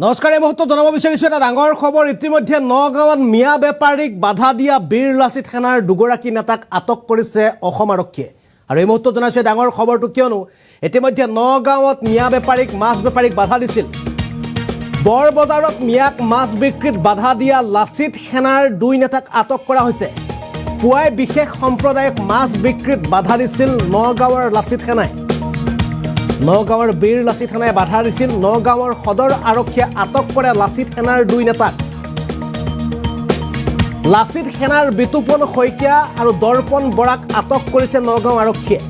নমস্কাৰ এই মুহূৰ্তত জনাব বিচাৰিছোঁ এটা ডাঙৰ খবৰ ইতিমধ্যে নগাঁৱত মিয়া বেপাৰীক বাধা দিয়া বীৰ লাচিত সেনাৰ দুগৰাকী নেতাক আটক কৰিছে অসম আৰক্ষীয়ে আৰু এই মুহূৰ্তত জনাইছোঁ ডাঙৰ খবৰটো কিয়নো ইতিমধ্যে নগাঁৱত মিয়া বেপাৰীক মাছ বেপাৰীক বাধা দিছিল বৰবজাৰত মিয়াক মাছ বিক্ৰীত বাধা দিয়া লাচিত সেনাৰ দুই নেতাক আটক কৰা হৈছে পুৱাই বিশেষ সম্প্ৰদায়ক মাছ বিক্ৰীত বাধা দিছিল নগাঁৱৰ লাচিত সেনাই নগাঁৱৰ বীৰ লাচিত সেনাই বাধা দিছিল নগাঁৱৰ সদৰ আৰক্ষীয়ে আটক কৰে লাচিত সেনাৰ দুই নেতাক লাচিত সেনাৰ বিতুপন শইকীয়া আৰু দৰ্পণ বৰাক আটক কৰিছে নগাঁও আৰক্ষীয়ে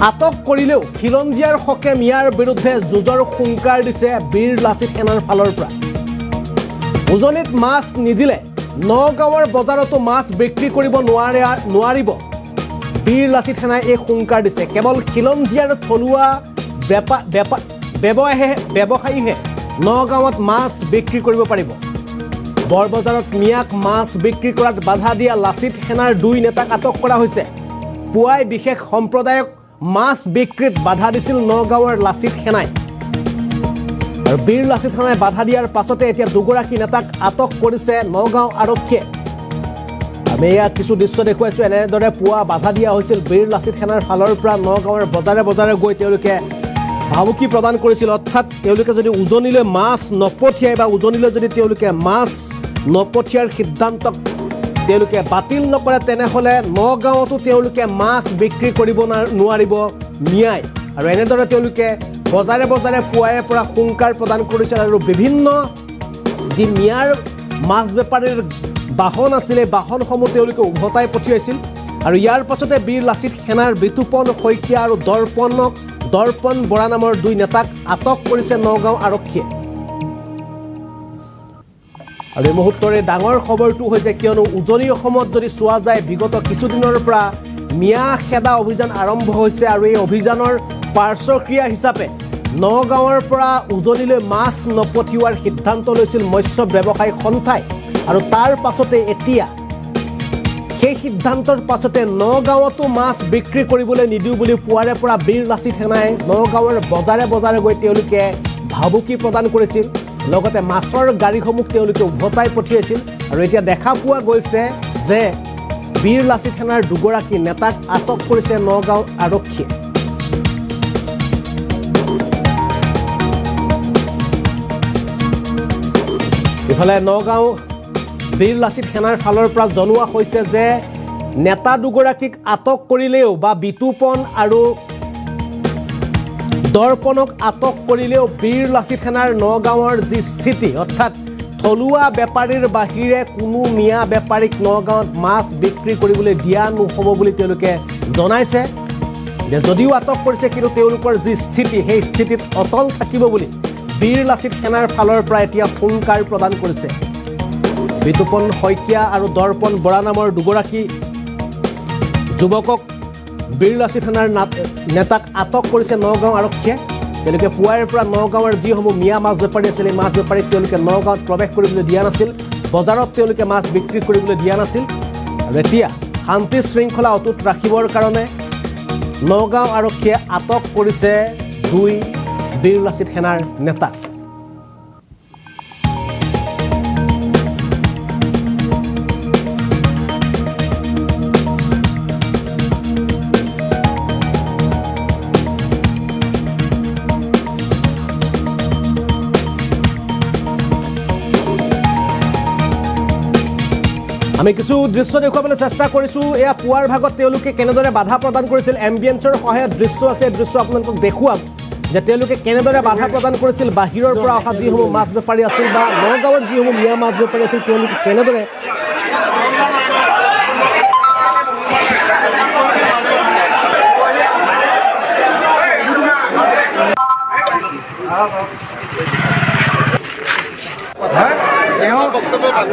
আটক কৰিলেও খিলঞ্জীয়াৰ হকে মিয়াৰ বিৰুদ্ধে যুঁজৰ হুংকাৰ দিছে বীৰ লাচিত সেনাৰ ফালৰ পৰা উজনিত মাছ নিদিলে নগাঁৱৰ বজাৰতো মাছ বিক্ৰী কৰিব নোৱাৰিব বীৰ লাচিত সেনাই এই হুংকাৰ দিছে কেৱল খিলঞ্জীয়াৰ থলুৱা ব্যৱসায়ীহে নগাঁৱত মাছ বিক্ৰী কৰিব পাৰিব বৰবজাৰত মিয়াক মাছ বিক্ৰী কৰাত বাধা দিয়া লাচিত সেনাৰ দুই নেতাক আটক কৰা হৈছে পুৱাই বিশেষ সম্প্ৰদায়ক মাছ বিক্ৰীত বাধা দিছিল নগাঁৱৰ লাচিত সেনাই আৰু বীৰ লাচিত সেনাই বাধা দিয়াৰ পাছতে এতিয়া দুগৰাকী নেতাক আটক কৰিছে নগাঁও আৰক্ষীয়ে আমি এয়া কিছু দৃশ্য দেখুৱাইছোঁ এনেদৰে পুৱা বাধা দিয়া হৈছিল বীৰ লাচিত সেনাৰ ফালৰ পৰা নগাঁৱৰ বজাৰে বজাৰে গৈ তেওঁলোকে ভাবুকি প্ৰদান কৰিছিল অৰ্থাৎ তেওঁলোকে যদি উজনিলৈ মাছ নপঠিয়াই বা উজনিলৈ যদি তেওঁলোকে মাছ নপঠিয়াৰ সিদ্ধান্তক তেওঁলোকে বাতিল নকৰে তেনেহ'লে নগাঁৱতো তেওঁলোকে মাছ বিক্ৰী কৰিব নোৱাৰিব মিয়াই আৰু এনেদৰে তেওঁলোকে বজাৰে বজাৰে পুৱাৰে পৰা হুংকাৰ প্ৰদান কৰিছিল আৰু বিভিন্ন যি মিয়াৰ মাছ বেপাৰীৰ বাহন আছিলে বাহনসমূহ তেওঁলোকে উভতাই পঠিয়াইছিল আৰু ইয়াৰ পাছতে বীৰ লাচিত সেনাৰ বিতুপন শইকীয়া আৰু দৰ্পণ বৰা নামৰ দুই নেতাক আটক কৰিছে নগাঁও আৰক্ষীয়ে আৰু এই মুহূৰ্তৰে ডাঙৰ খবৰটো হৈছে কিয়নো উজনি অসমত যদি চোৱা যায় বিগত কিছুদিনৰ পৰা মিয়া খেদা অভিযান আৰম্ভ হৈছে আৰু এই অভিযানৰ পাৰ্শ্বক্ৰিয়া হিচাপে নগাঁৱৰ পৰা উজনিলৈ মাছ নপঠিওৱাৰ সিদ্ধান্ত লৈছিল মৎস্য ব্যৱসায়ী সন্থাই আৰু তাৰ পাছতে এতিয়া সেই সিদ্ধান্তৰ পাছতে নগাঁৱতো মাছ বিক্ৰী কৰিবলৈ নিদিওঁ বুলি পুৱাৰে পৰা বীৰ লাচিত সেনাই নগাঁৱৰ বজাৰে বজাৰে গৈ তেওঁলোকে ভাবুকি প্ৰদান কৰিছিল লগতে মাছৰ গাড়ীসমূহ তেওঁলোকে উভতাই পঠিয়াইছিল আৰু এতিয়া দেখা পোৱা গৈছে যে বীৰ লাচিত সেনাৰ দুগৰাকী নেতাক আটক কৰিছে নগাঁও আৰক্ষীয়ে ইফালে নগাঁও বীৰ লাচিত সেনাৰ ফালৰ পৰা জনোৱা হৈছে যে নেতা দুগৰাকীক আটক কৰিলেও বা বিতুপন আৰু দৰ্পণক আটক কৰিলেও বীৰ লাচিত সেনাৰ নগাঁৱৰ যি স্থিতি অৰ্থাৎ থলুৱা বেপাৰীৰ বাহিৰে কোনো মিয়া বেপাৰীক নগাঁৱত মাছ বিক্ৰী কৰিবলৈ দিয়া নহ'ব বুলি তেওঁলোকে জনাইছে যে যদিও আটক কৰিছে কিন্তু তেওঁলোকৰ যি স্থিতি সেই স্থিতিত অটল থাকিব বুলি বীৰ লাচিত সেনাৰ ফালৰ পৰা এতিয়া হুংকাৰ প্ৰদান কৰিছে বিতুপন শইকীয়া আৰু দৰ্পণ বৰা নামৰ দুগৰাকী যুৱকক বীৰ লাচিত সেনাৰ নেতাক আটক কৰিছে নগাঁও আৰক্ষীয়ে তেওঁলোকে পুৱাৰে পৰা নগাঁৱৰ যিসমূহ মিয়া মাছ বেপাৰী আছিল এই মাছ বেপাৰীক তেওঁলোকে নগাঁৱত প্ৰৱেশ কৰিবলৈ দিয়া নাছিল বজাৰত তেওঁলোকে মাছ বিক্ৰী কৰিবলৈ দিয়া নাছিল আৰু এতিয়া শান্তি শৃংখলা অটুট ৰাখিবৰ কাৰণে নগাঁও আৰক্ষীয়ে আটক কৰিছে দুই বীৰ লাচিত সেনাৰ নেতাক আমি কিছু দৃশ্য দেখুৱাবলৈ চেষ্টা কৰিছোঁ এয়া পুৱাৰ ভাগত তেওঁলোকে কেনেদৰে বাধা প্ৰদান কৰিছিল এম্বিয়েন্সৰ সহায়ত দৃশ্য আছে দৃশ্য আপোনালোকক দেখুৱাম যে তেওঁলোকে কেনেদৰে বাধা প্ৰদান কৰিছিল বাহিৰৰ পৰা অহা যিসমূহ মাছ বেপাৰী আছিল বা নগাঁৱৰ যিসমূহ মিয়া মাছ বেপাৰী আছিল তেওঁলোকে কেনেদৰে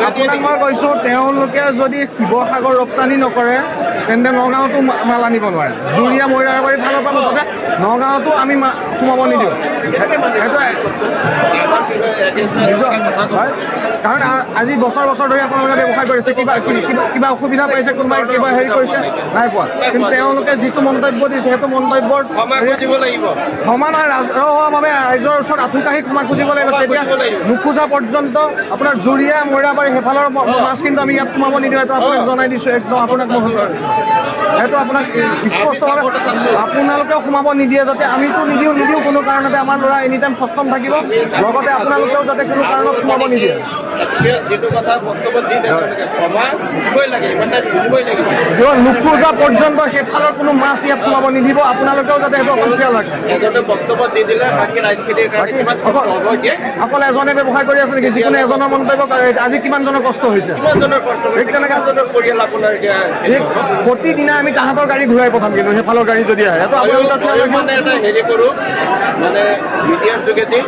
আপোনাক মই কৈছোঁ তেওঁলোকে যদি শিৱসাগৰ ৰপ্তানি নকৰে তেন্তে নগাঁৱতো মাল আনিব নোৱাৰে জুৰীয়া মৈৰাবাৰীৰ ফালৰ পৰা মুঠতে নগাঁৱতো আমি সোমাব নিদিওঁ হয় কাৰণ আজি বছৰ বছৰ ধৰি আপোনালোকে ব্যৱসায় কৰিছে কিবা অসুবিধা পাইছে কোনোবাই কিবা হেৰি কৰিছে নাই পোৱা কিন্তু তেওঁলোকে যিটো মন্তব্য দিছে সেইটো মন্তব্যৰ ক্ষমা নহয় ৰাজহুৱাভাৱে ৰাইজৰ ওচৰত আঁঠু কাঢ়ি ক্ষমা খুজিব লাগিব তেতিয়া নোখোজা পৰ্যন্ত আপোনাৰ জুৰীয়া মৈৰাবাৰী সেইফালৰ মাছ কিন্তু আমি ইয়াত সোমাব নিদিওঁ এইটো আপোনাক জনাই দিছোঁ একদম আপোনাক মই সেইটো আপোনাক স্পষ্টভাৱে আপোনালোকেও সোমাব নিদিয়ে যাতে আমিতো নিদিওঁ কোনো কাৰণতে আমাৰ ল'ৰা এনি টাইম সষ্টম থাকিব লগতে আপোনালোকেও যাতে কোনো কাৰণত সোমাব নিদিয়ে নোখোজা পৰ্যন্ত সেইফালৰ কোনো মাছ ইয়াত সোমাব নিদিব আপোনালোকেও যাতে সেইটো অকল খেয়াল ৰাখে অকল এজনে ব্যৱসায় কৰি আছে নেকি যিকোনো এজনৰ মন্তব্য আজি কিমানজনৰ কষ্ট হৈছে প্ৰতিদিনা আমি তাহাঁতৰ গাড়ী ঘূৰাই পঠাম কিন্তু সেইফালৰ গাড়ী যদি আহে সেইটো আপোনালোকে হেৰি কৰোঁ মানে মিডিয়াৰ যোগেদি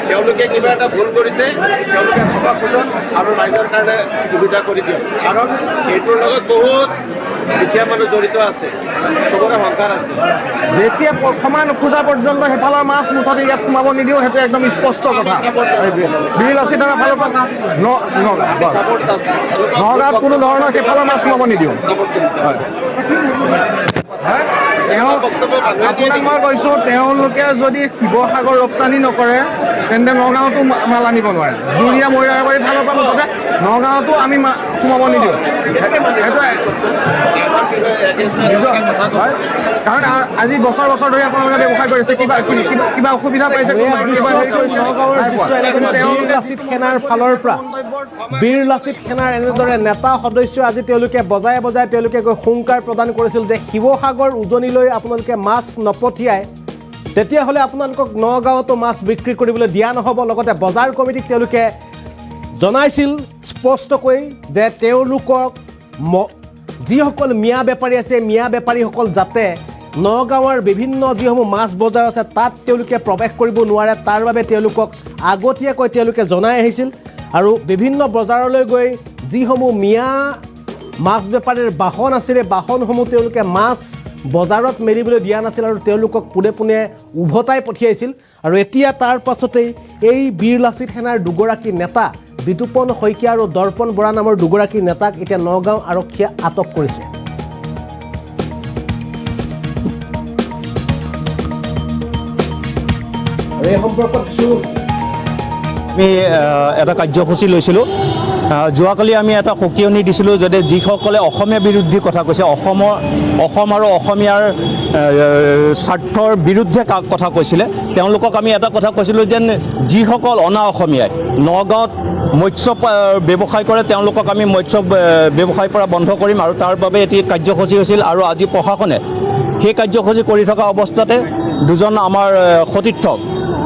তেওঁলোকে কিবা এটা ভুল কৰিছে তেওঁলোকে ক্ষমা খোজক আৰু ৰাইজৰ কাৰণে সুবিধা কৰি দিয়ক কাৰণ এইটোৰ লগত বহুত দুখীয়া মানুহ জড়িত আছে চবৰে সংসাৰ আছে যেতিয়া ক্ষমা নোখোজা পৰ্যন্ত সেইফালৰ মাছ মুঠতে ইয়াত সোমাব নিদিওঁ সেইটো একদম স্পষ্ট কথা বিৰলাচি থানাৰ ফালৰ পৰা নগাঁৱত কোনো ধৰণৰ সেইফালৰ মাছ সোমাব নিদিওঁ আপোনাক মই কৈছোঁ তেওঁলোকে যদি শিৱসাগৰ ৰপ্তানি নকৰে তেন্তে নগাঁৱতো মাল আনিব নোৱাৰে জুৰীয়া মৈৰাবাৰী ফালৰ পৰা মুঠতে নগাঁৱতো আমি সোমাব নিদিওঁ কাৰণ আজি বছৰ বছৰ ধৰি আপোনালোকে ব্যৱসায় কৰিছে কিবা অসুবিধা পাইছে বীৰ লাচিত সেনাৰ ফালৰ পৰা বীৰ লাচিত সেনাৰ এনেদৰে নেতা সদস্য আজি তেওঁলোকে বজাই বজাই তেওঁলোকে গৈ হুংকাৰ প্ৰদান কৰিছিল যে শিৱসাগৰ উজনিলৈ আপোনালোকে মাছ নপঠিয়াই তেতিয়াহ'লে আপোনালোকক নগাঁৱতো মাছ বিক্ৰী কৰিবলৈ দিয়া নহ'ব লগতে বজাৰ কমিটিক তেওঁলোকে জনাইছিল স্পষ্টকৈ যে তেওঁলোকক যিসকল মিয়া বেপাৰী আছে মিয়া বেপাৰীসকল যাতে নগাঁৱৰ বিভিন্ন যিসমূহ মাছ বজাৰ আছে তাত তেওঁলোকে প্ৰৱেশ কৰিব নোৱাৰে তাৰ বাবে তেওঁলোকক আগতীয়াকৈ তেওঁলোকে জনাই আহিছিল আৰু বিভিন্ন বজাৰলৈ গৈ যিসমূহ মিয়া মাছ বেপাৰীৰ বাহন আছিলে বাহনসমূহ তেওঁলোকে মাছ বজাৰত মেলিবলৈ দিয়া নাছিল আৰু তেওঁলোকক পোনে পোনে উভতাই পঠিয়াইছিল আৰু এতিয়া তাৰ পাছতেই এই বীৰ লাচিত সেনাৰ দুগৰাকী নেতা বিতুপন শইকীয়া আৰু দৰ্পণ বৰা নামৰ দুগৰাকী নেতাক এতিয়া নগাঁও আৰক্ষীয়ে আটক কৰিছে এই সম্পৰ্কত আমি এটা কাৰ্যসূচী লৈছিলোঁ যোৱাকালি আমি এটা সকিয়নি দিছিলোঁ যাতে যিসকলে অসমীয়া বিৰোধী কথা কৈছে অসম আৰু অসমীয়াৰ স্বাৰ্থৰ বিৰুদ্ধে কথা কৈছিলে তেওঁলোকক আমি এটা কথা কৈছিলোঁ যেন যিসকল অনা অসমীয়াই নগাঁৱত মৎস্য ব্যৱসায় কৰে তেওঁলোকক আমি মৎস্য ব্যৱসায়ৰ পৰা বন্ধ কৰিম আৰু তাৰ বাবে এটি কাৰ্যসূচী হৈছিল আৰু আজি প্ৰশাসনে সেই কাৰ্যসূচী কৰি থকা অৱস্থাতে দুজন আমাৰ সতীৰ্থ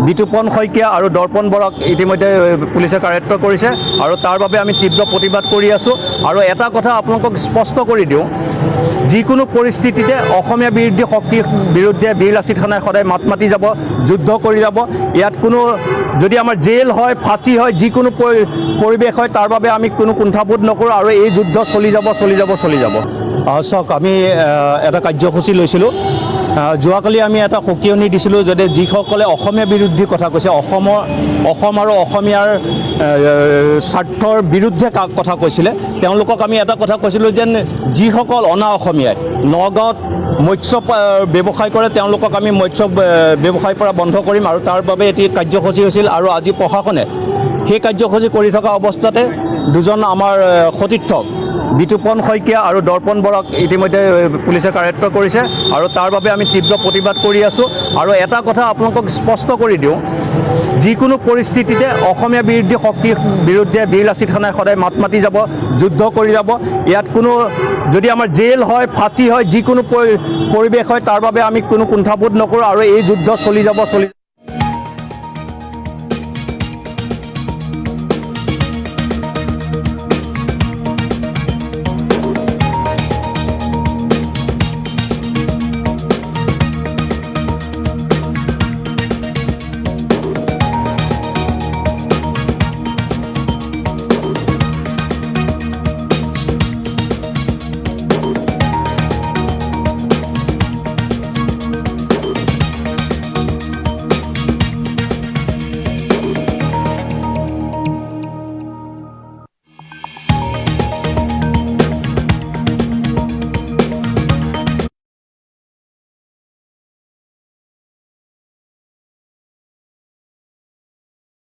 বিতুপন শইকীয়া আৰু দৰ্পণ বৰাক ইতিমধ্যে পুলিচে কাৰ্যত কৰিছে আৰু তাৰ বাবে আমি তীব্ৰ প্ৰতিবাদ কৰি আছোঁ আৰু এটা কথা আপোনালোকক স্পষ্ট কৰি দিওঁ যিকোনো পৰিস্থিতিতে অসমীয়া বিৰোধী শক্তিৰ বিৰুদ্ধে বীৰ লাচিত সেনাই সদায় মাত মাতি যাব যুদ্ধ কৰি যাব ইয়াত কোনো যদি আমাৰ জেল হয় ফাঁচি হয় যিকোনো পৰিৱেশ হয় তাৰ বাবে আমি কোনো কুণ্ঠাবোধ নকৰোঁ আৰু এই যুদ্ধ চলি যাব চাওক আমি এটা কাৰ্যসূচী লৈছিলোঁ যোৱাকালি আমি এটা সকিয়নি দিছিলোঁ যাতে যিসকলে অসমীয়া বিৰোধী কথা কৈছে অসম আৰু অসমীয়াৰ স্বাৰ্থৰ বিৰুদ্ধে কথা কৈছিলে তেওঁলোকক আমি এটা কথা কৈছিলোঁ যেন যিসকল অনা অসমীয়াই নগাঁৱত মৎস্য ব্যৱসায় কৰে তেওঁলোকক আমি মৎস্য ব্যৱসায়ৰ পৰা বন্ধ কৰিম আৰু তাৰ বাবে এটি কাৰ্যসূচী হৈছিল আৰু আজি প্ৰশাসনে সেই কাৰ্যসূচী কৰি থকা অৱস্থাতে দুজন আমাৰ সতীৰ্থ বিতুপন শইকীয়া আৰু দৰ্পণ বৰাক ইতিমধ্যে পুলিচে কাৰ্যত কৰিছে আৰু তাৰ বাবে আমি তীব্ৰ প্ৰতিবাদ কৰি আছোঁ আৰু এটা কথা আপোনালোকক স্পষ্ট কৰি দিওঁ যিকোনো পৰিস্থিতিতে অসমীয়া বিৰোধী শক্তিৰ বিৰুদ্ধে বীৰ লাচিত সেনাই সদায় মাত মাতি যাব যুদ্ধ কৰি যাব ইয়াত কোনো যদি আমাৰ জেল হয় ফাঁচি হয় যিকোনো পৰিৱেশ হয় তাৰ বাবে আমি কোনো কুণ্ঠাবোধ নকৰোঁ আৰু এই যুদ্ধ চলি যাব